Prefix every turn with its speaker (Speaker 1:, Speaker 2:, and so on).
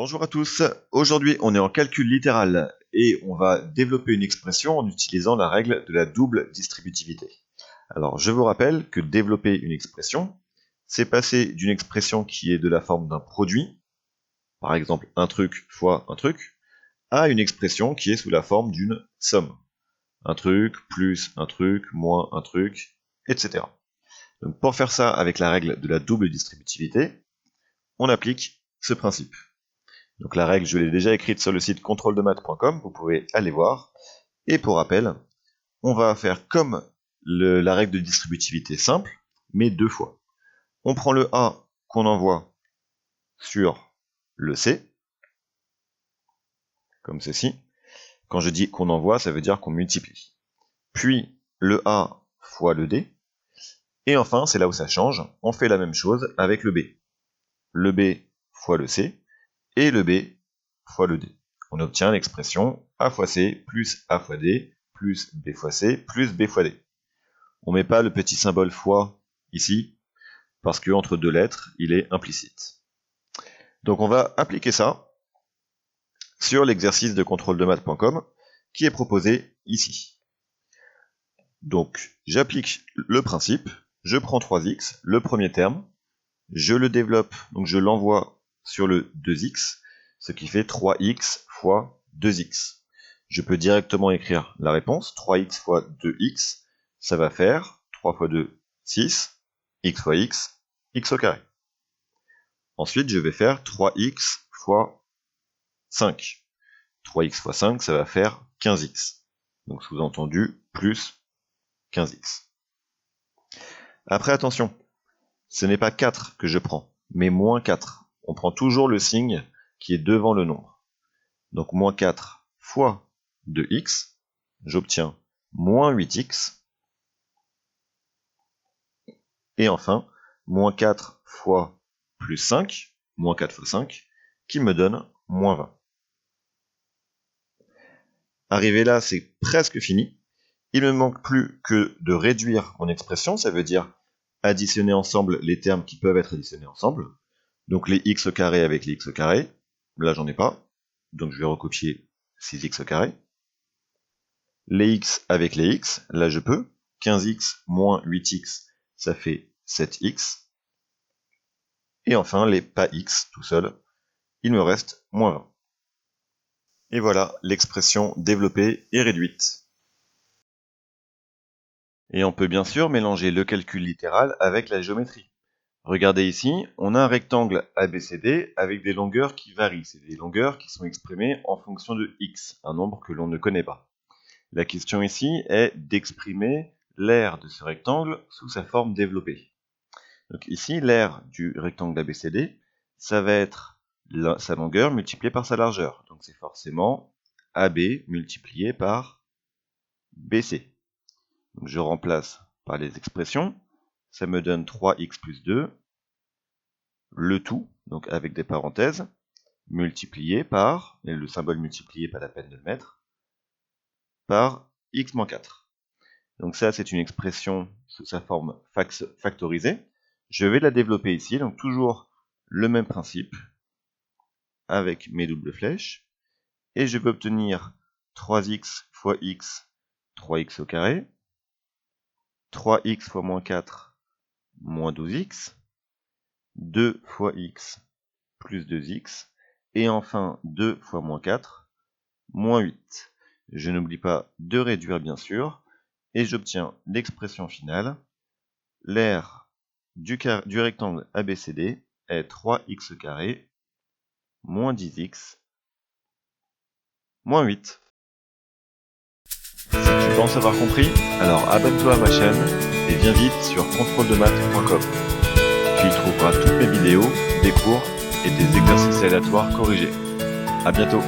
Speaker 1: Bonjour à tous, aujourd'hui on est en calcul littéral et on va développer une expression en utilisant la règle de la double distributivité. Alors je vous rappelle que développer une expression, c'est passer d'une expression qui est de la forme d'un produit, par exemple un truc fois un truc, à une expression qui est sous la forme d'une somme. Un truc, plus un truc, moins un truc, etc. Donc pour faire ça avec la règle de la double distributivité, on applique ce principe. Donc la règle, je l'ai déjà écrite sur le site contrôledemaths.com, vous pouvez aller voir. Et pour rappel, on va faire comme la règle de distributivité simple, mais deux fois. On prend le A qu'on envoie sur le C, comme ceci. Quand je dis qu'on envoie, ça veut dire qu'on multiplie. Puis le A fois le D. Et enfin, c'est là où ça change, on fait la même chose avec le B. Le B fois le C. Et le B fois le D. On obtient l'expression A fois C plus A fois D plus B fois C plus B fois D. On ne met pas le petit symbole fois ici, parce qu'entre deux lettres, il est implicite. Donc on va appliquer ça sur l'exercice de contrôledemaths.com qui est proposé ici. Donc j'applique le principe, je prends 3x, le premier terme, je le développe, donc je l'envoie sur le 2x, ce qui fait 3x fois 2x. Je peux directement écrire la réponse, 3x fois 2x, ça va faire 3 fois 2, 6, x fois x au carré. Ensuite, je vais faire 3x fois 5. 3x fois 5, ça va faire 15x. Donc sous-entendu, plus 15x. Après, attention, ce n'est pas 4 que je prends, mais moins 4. On prend toujours le signe qui est devant le nombre. Donc moins 4 fois 2x, j'obtiens moins 8x. Et enfin, moins 4 fois plus 5, moins 4 fois 5, qui me donne moins 20. Arrivé là, c'est presque fini. Il ne me manque plus que de réduire mon expression, ça veut dire additionner ensemble les termes qui peuvent être additionnés ensemble. Donc les x au carré avec les x au carré, là j'en ai pas, donc je vais recopier 6x au carré. Les x avec les x, là je peux, 15x moins 8x, ça fait 7x. Et enfin les pas x tout seul, il me reste moins 20. Et voilà l'expression développée et réduite. Et on peut bien sûr mélanger le calcul littéral avec la géométrie. Regardez ici, on a un rectangle ABCD avec des longueurs qui varient. C'est des longueurs qui sont exprimées en fonction de x, un nombre que l'on ne connaît pas. La question ici est d'exprimer l'aire de ce rectangle sous sa forme développée. Donc ici, l'aire du rectangle ABCD, ça va être sa longueur multipliée par sa largeur. Donc c'est forcément AB multiplié par BC. Donc je remplace par les expressions. Ça me donne 3x plus 2, le tout, donc avec des parenthèses, multiplié par, et le symbole multiplié, pas la peine de le mettre, par x moins 4. Donc ça, c'est une expression sous sa forme factorisée. Je vais la développer ici, donc toujours le même principe, avec mes doubles flèches, et je vais obtenir 3x fois x, 3x au carré, 3x fois moins 4, moins 12x, 2 fois x plus 2x, et enfin 2 fois moins 4, moins 8. Je n'oublie pas de réduire bien sûr, et j'obtiens l'expression finale. L'aire du rectangle ABCD est 3x carré, moins 10x, moins 8. Si tu penses avoir compris, alors abonne-toi à ma chaîne et viens vite sur contrôledemaths.com. Tu y trouveras toutes mes vidéos, des cours et des exercices aléatoires corrigés. A bientôt.